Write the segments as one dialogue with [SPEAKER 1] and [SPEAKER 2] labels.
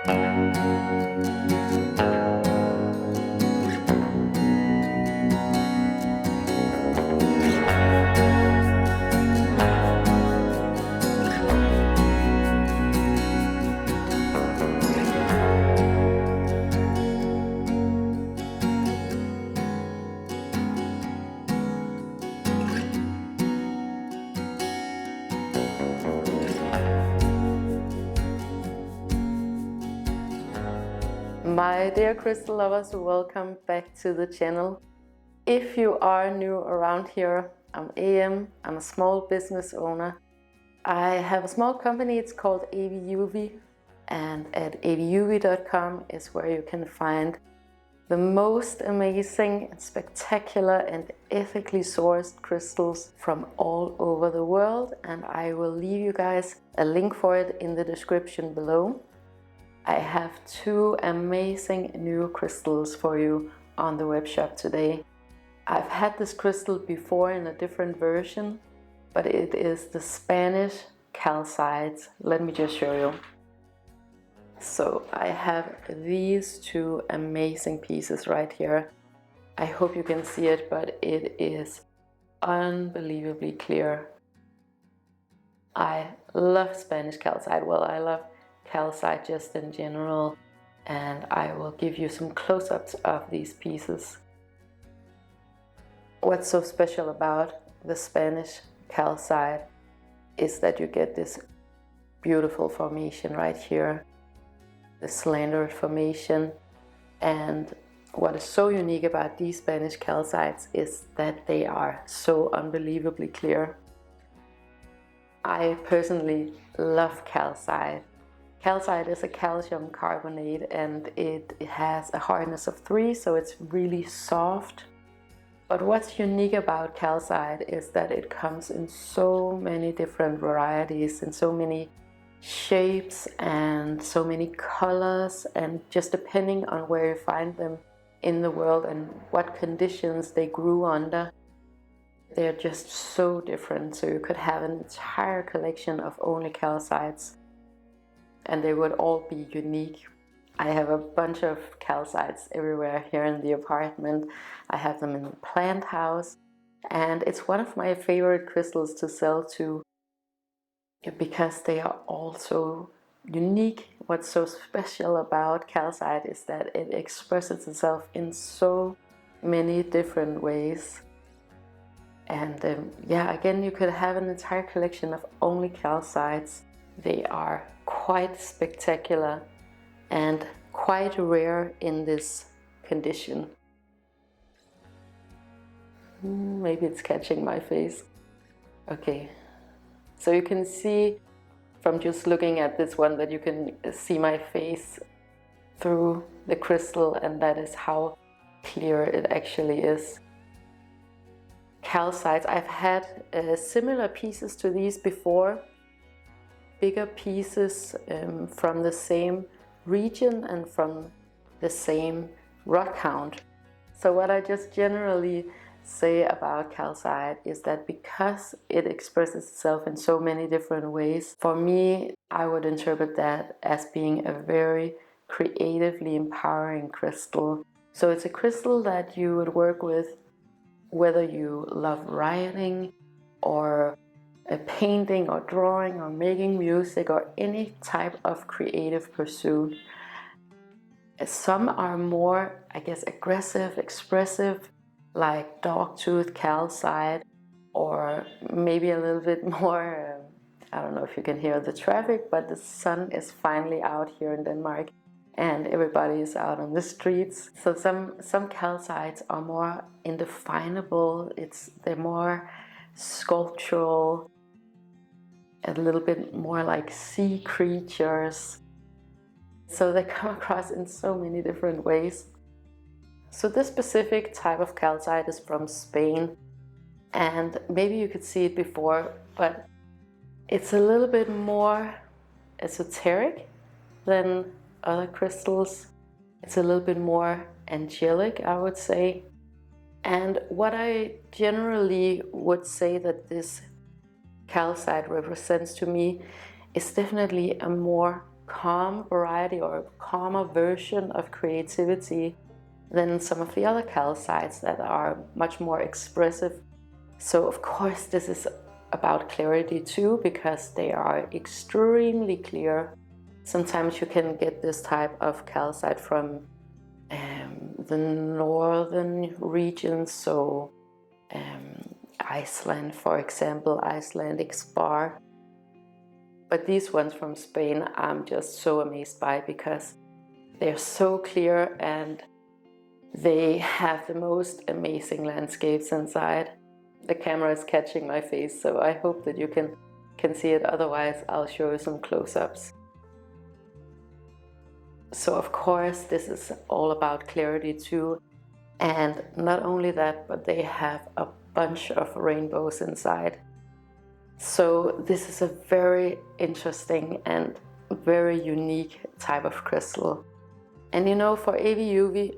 [SPEAKER 1] My dear crystal lovers, welcome back to the channel. If you are new around here, I'm AM, I'm a small business owner. I have a small company, it's called AVIUVI, and at AVIUVI.com is where you can find the most amazing and spectacular and ethically sourced crystals from all over the world, and I will leave you guys a link for it in the description below. I have two amazing new crystals for you on the web shop today. I've had this crystal before in a different version, but it is the Spanish calcite. Let me just show you. So I have these two amazing pieces right here. I hope you can see it, but it is unbelievably clear. I love Spanish calcite. Well, I love calcite just in general, and I will give you some close-ups of these pieces. What's so special about the Spanish calcite is that you get this beautiful formation right here, the slandered formation. And what is so unique about these Spanish calcites is that they are so unbelievably clear. I personally love calcite. Calcite is a calcium carbonate, and it has a hardness of 3, so it's really soft. But what's unique about calcite is that it comes in so many different varieties, in so many shapes and so many colors, and just depending on where you find them in the world and what conditions they grew under, they're just so different. So you could have an entire collection of only calcites, and they would all be unique. I have a bunch of calcites everywhere here in the apartment. I have them in the plant house, and it's one of my favorite crystals to sell to because they are all so unique. What's so special about calcite is that it expresses itself in so many different ways. And yeah, again, you could have an entire collection of only calcites. They are quite spectacular and quite rare in this condition. Maybe it's catching my face. Okay, so you can see from just looking at this one that you can see my face through the crystal, and that is how clear it actually is. Calcites, I've had similar pieces to these before, bigger pieces from the same region and from the same rock count. So what I just generally say about calcite is that because it expresses itself in so many different ways, for me, I would interpret that as being a very creatively empowering crystal. So it's a crystal that you would work with whether you love writing or painting or drawing or making music or any type of creative pursuit. Some are more, I guess, aggressive, expressive, like dogtooth calcite, or maybe a little bit more, I don't know if you can hear the traffic, but the sun is finally out here in Denmark and everybody is out on the streets. So some calcites are more indefinable, they're more sculptural, a little bit more like sea creatures. So they come across in so many different ways. So this specific type of calcite is from Spain, and maybe you could see it before, but it's a little bit more esoteric than other crystals. It's a little bit more angelic, I would say. And what I generally would say that this calcite represents to me is definitely a more calm variety or a calmer version of creativity than some of the other calcites that are much more expressive. So of course this is about clarity too, because they are extremely clear. Sometimes you can get this type of calcite from the northern regions, so Iceland, for example, Icelandic spar. But these ones from Spain I'm just so amazed by, because they're so clear and they have the most amazing landscapes inside. The camera is catching my face, so I hope that you can see it, otherwise I'll show you some close-ups. So of course this is all about clarity too, and not only that, but they have a bunch of rainbows inside. So this is a very interesting and very unique type of crystal. And you know, for AVIUVI,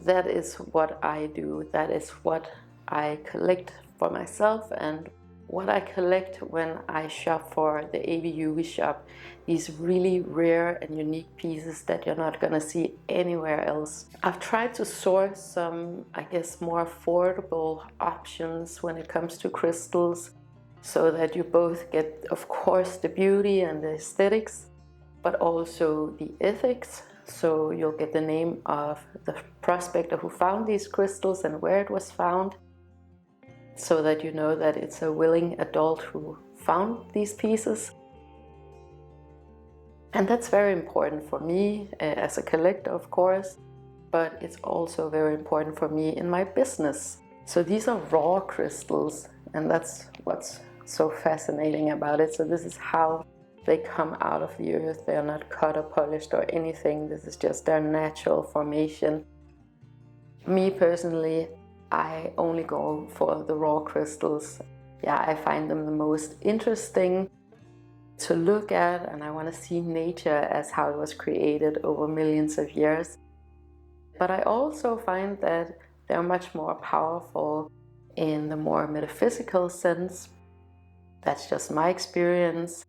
[SPEAKER 1] that is what I do, that is what I collect for myself and what I collect when I shop for the AVIUVI shop. These really rare and unique pieces that you're not gonna see anywhere else. I've tried to source some, I guess, more affordable options when it comes to crystals, so that you both get, of course, the beauty and the aesthetics, but also the ethics. So you'll get the name of the prospector who found these crystals and where it was found, so that you know that it's a willing adult who found these pieces. And that's very important for me as a collector, of course, but it's also very important for me in my business. So these are raw crystals, and that's what's so fascinating about it. So this is how they come out of the earth. They are not cut or polished or anything. This is just their natural formation. Me personally, I only go for the raw crystals. Yeah, I find them the most interesting to look at, and I want to see nature as how it was created over millions of years. But I also find that they're much more powerful in the more metaphysical sense. That's just my experience.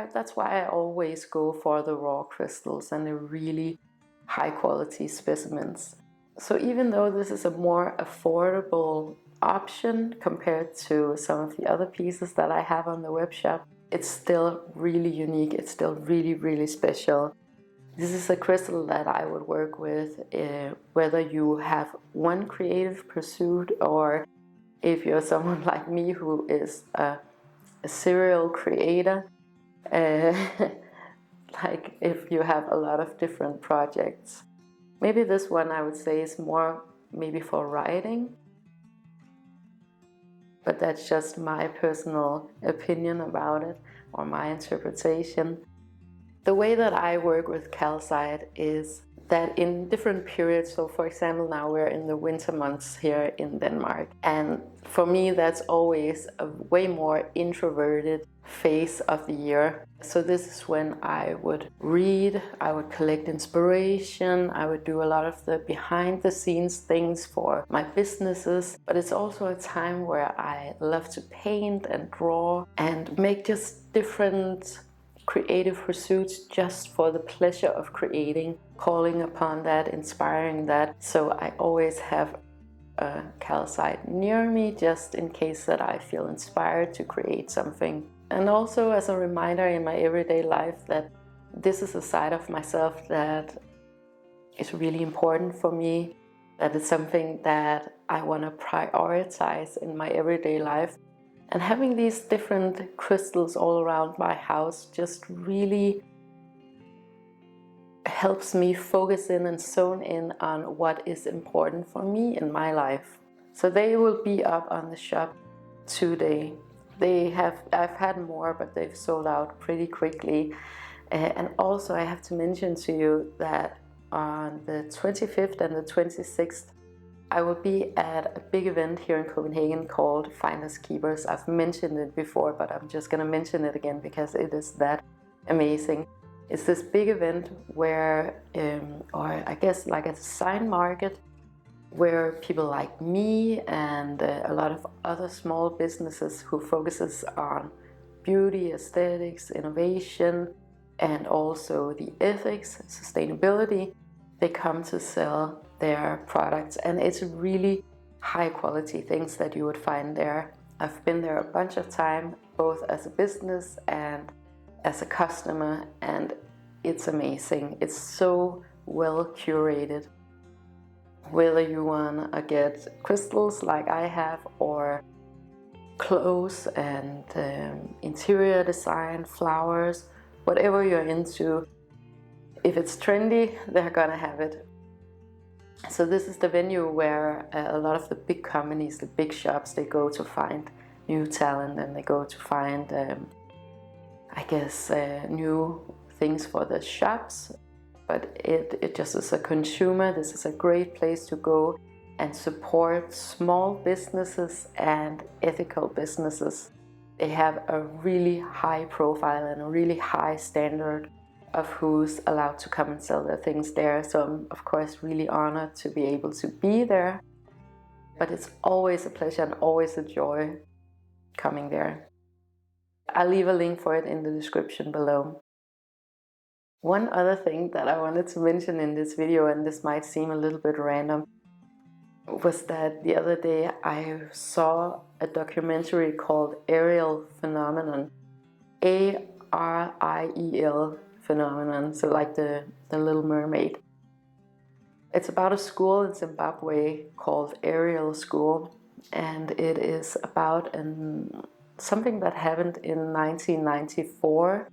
[SPEAKER 1] That's why I always go for the raw crystals and the really high quality specimens. So even though this is a more affordable option compared to some of the other pieces that I have on the web shop, it's still really unique. It's still really, really special. This is a crystal that I would work with whether you have one creative pursuit, or if you're someone like me who is a serial creator, like if you have a lot of different projects. Maybe this one I would say is more maybe for writing, but that's just my personal opinion about it, or my interpretation. The way that I work with calcite is that in different periods, so for example now we're in the winter months here in Denmark, and for me that's always a way more introverted phase of the year. So this is when I would read, I would collect inspiration, I would do a lot of the behind the scenes things for my businesses, but it's also a time where I love to paint and draw and make just different creative pursuits just for the pleasure of creating, calling upon that, inspiring that. So I always have a calcite near me just in case that I feel inspired to create something. And also as a reminder in my everyday life that this is a side of myself that is really important for me, that is something that I want to prioritize in my everyday life. And having these different crystals all around my house just really helps me focus in and zone in on what is important for me in my life. So they will be up on the shop today. I've had more, but they've sold out pretty quickly. And also I have to mention to you that on the 25th and the 26th, I will be at a big event here in Copenhagen called Finders Keepers. I've mentioned it before, but I'm just going to mention it again because it is that amazing. It's this big event where, or I guess like a sign market, where people like me and a lot of other small businesses who focuses on beauty, aesthetics, innovation, and also the ethics, sustainability. They come to sell their products, and it's really high quality things that you would find there. I've been there a bunch of times, both as a business and as a customer, and it's amazing. It's so well curated. Whether you want to get crystals like I have, or clothes and interior design, flowers, whatever you're into, if it's trendy, they're gonna have it. So this is the venue where a lot of the big companies, the big shops, they go to find new talent, and they go to find, I guess, new things for the shops. But it just as a consumer, this is a great place to go and support small businesses and ethical businesses. They have a really high profile and a really high standard of who's allowed to come and sell their things there. So I'm of course really honored to be able to be there. But it's always a pleasure and always a joy coming there. I'll leave a link for it in the description below. One other thing that I wanted to mention in this video, and this might seem a little bit random, was that the other day I saw a documentary called ARIEL phenomenon. ARIEL phenomenon, so like the Little Mermaid. It's about a school in Zimbabwe called ARIEL School, and it is about something that happened in 1994,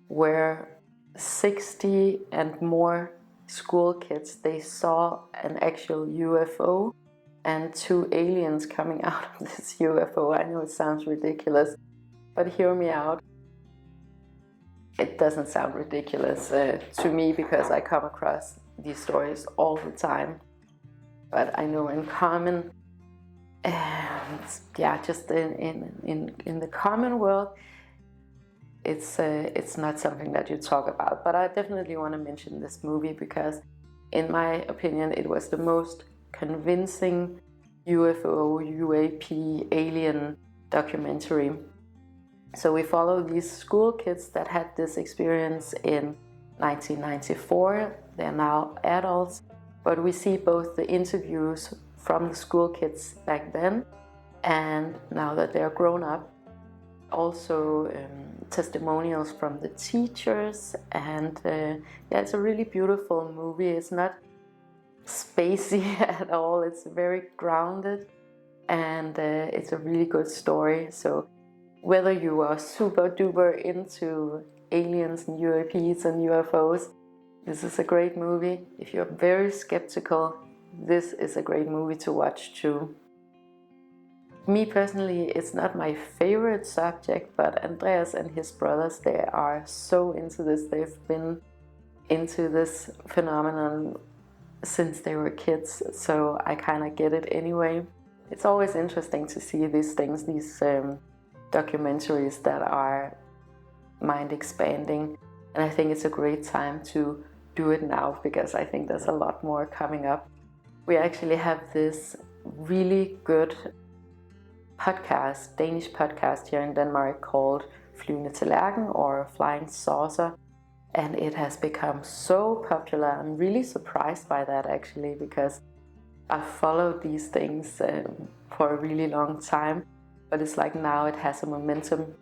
[SPEAKER 1] where 60 and more school kids, they saw an actual UFO and 2 aliens coming out of this UFO. I know it sounds ridiculous, but hear me out. It doesn't sound ridiculous to me, because I come across these stories all the time. But I know in common, and yeah, just in the common world, it's not something that you talk about. But I definitely want to mention this movie, because in my opinion it was the most convincing UFO, UAP, alien documentary. So we follow these school kids that had this experience in 1994. They're now adults, but we see both the interviews from the school kids back then and now that they're grown up. Also testimonials from the teachers, and yeah, it's a really beautiful movie. It's not spacey at all. It's very grounded, and it's a really good story. So whether you are super duper into aliens and UAPs and UFOs, this is a great movie. If you're very skeptical, this is a great movie to watch too. Me personally, it's not my favorite subject, but Andreas and his brothers, they are so into this. They've been into this phenomenon since they were kids, so I kind of get it anyway. It's always interesting to see these things, these documentaries that are mind expanding, and I think it's a great time to do it now, because I think there's a lot more coming up. We actually have this really good podcast, Danish podcast here in Denmark called FLYVENDE TALLERKEN, or Flying Saucer, and it has become so popular. I'm really surprised by that actually, because I've followed these things for a really long time, but it's like now it has a momentum.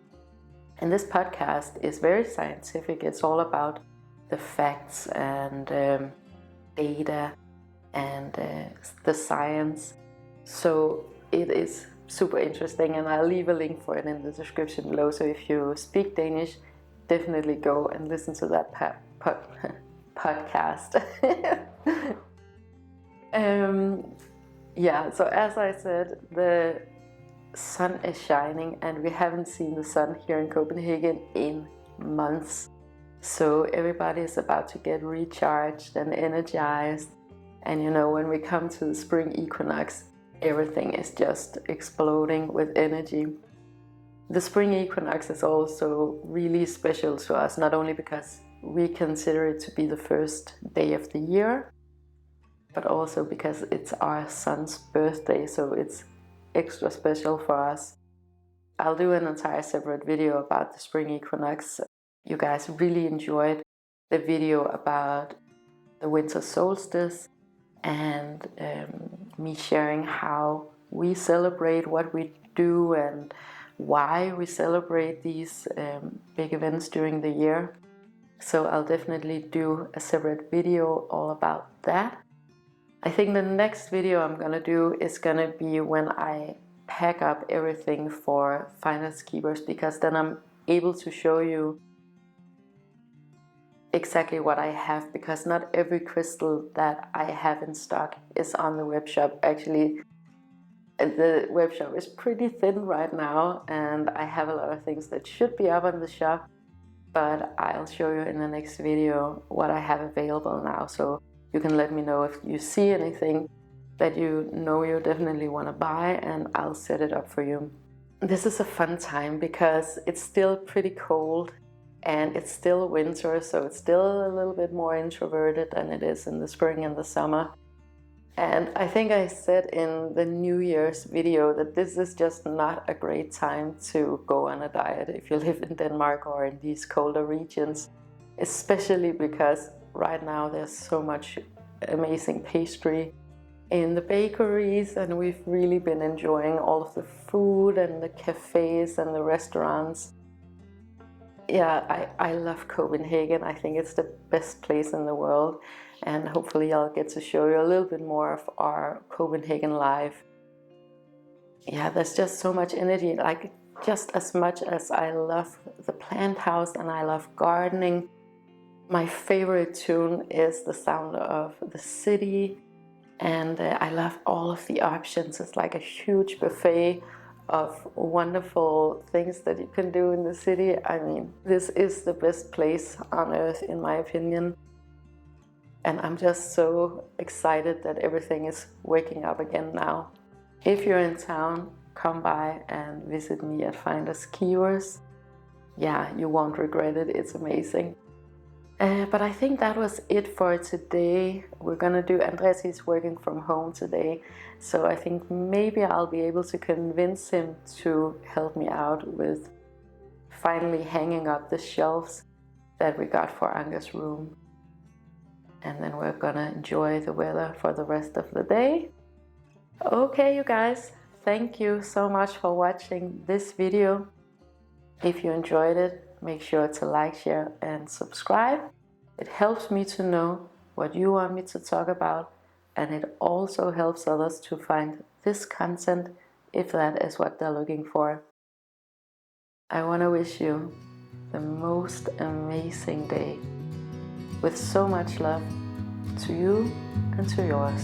[SPEAKER 1] And this podcast is very scientific. It's all about the facts and data and the science. So it is super interesting, and I'll leave a link for it in the description below. So if you speak Danish, definitely go and listen to that podcast. Yeah, so as I said, the sun is shining, and we haven't seen the sun here in Copenhagen in months. So everybody is about to get recharged and energized. And you know, when we come to the spring equinox, everything is just exploding with energy. The spring equinox is also really special to us, not only because we consider it to be the first day of the year, but also because it's our son's birthday, so it's extra special for us. I'll do an entire separate video about the spring equinox. You guys really enjoyed the video about the winter solstice and me sharing how we celebrate, what we do, and why we celebrate these big events during the year. So I'll definitely do a separate video all about that. I think the next video I'm gonna do is gonna be when I pack up everything for finders keepers, because then I'm able to show you exactly what I have, because not every crystal that I have in stock is on the web shop. Actually, the web shop is pretty thin right now, and I have a lot of things that should be up on the shop, but I'll show you in the next video what I have available now, so you can let me know if you see anything that you know you definitely want to buy, and I'll set it up for you. This is a fun time because it's still pretty cold and it's still winter, so it's still a little bit more introverted than it is in the spring and the summer. And I think I said in the New Year's video that this is just not a great time to go on a diet if you live in Denmark or in these colder regions, especially because right now there's so much amazing pastry in the bakeries, and we've really been enjoying all of the food and the cafes and the restaurants. Yeah, I love Copenhagen. I think it's the best place in the world, and hopefully I'll get to show you a little bit more of our Copenhagen life. Yeah, there's just so much energy. Like, just as much as I love the plant house and I love gardening, my favorite tune is the sound of the city, and I love all of the options. It's like a huge buffet of wonderful things that you can do in the city. I mean, this is the best place on earth in my opinion. And I'm just so excited that everything is waking up again now. If you're in town, come by and visit me at Finders Keepers. Yeah, you won't regret it, it's amazing. But I think that was it for today. We're gonna do, Andreas is working from home today, so I think maybe I'll be able to convince him to help me out with finally hanging up the shelves that we got for Anger's room. And then we're gonna enjoy the weather for the rest of the day. Okay, you guys, thank you so much for watching this video. If you enjoyed it, make sure to like, share, and subscribe. It helps me to know what you want me to talk about, and it also helps others to find this content if that is what they're looking for. I want to wish you the most amazing day with so much love to you and to yours.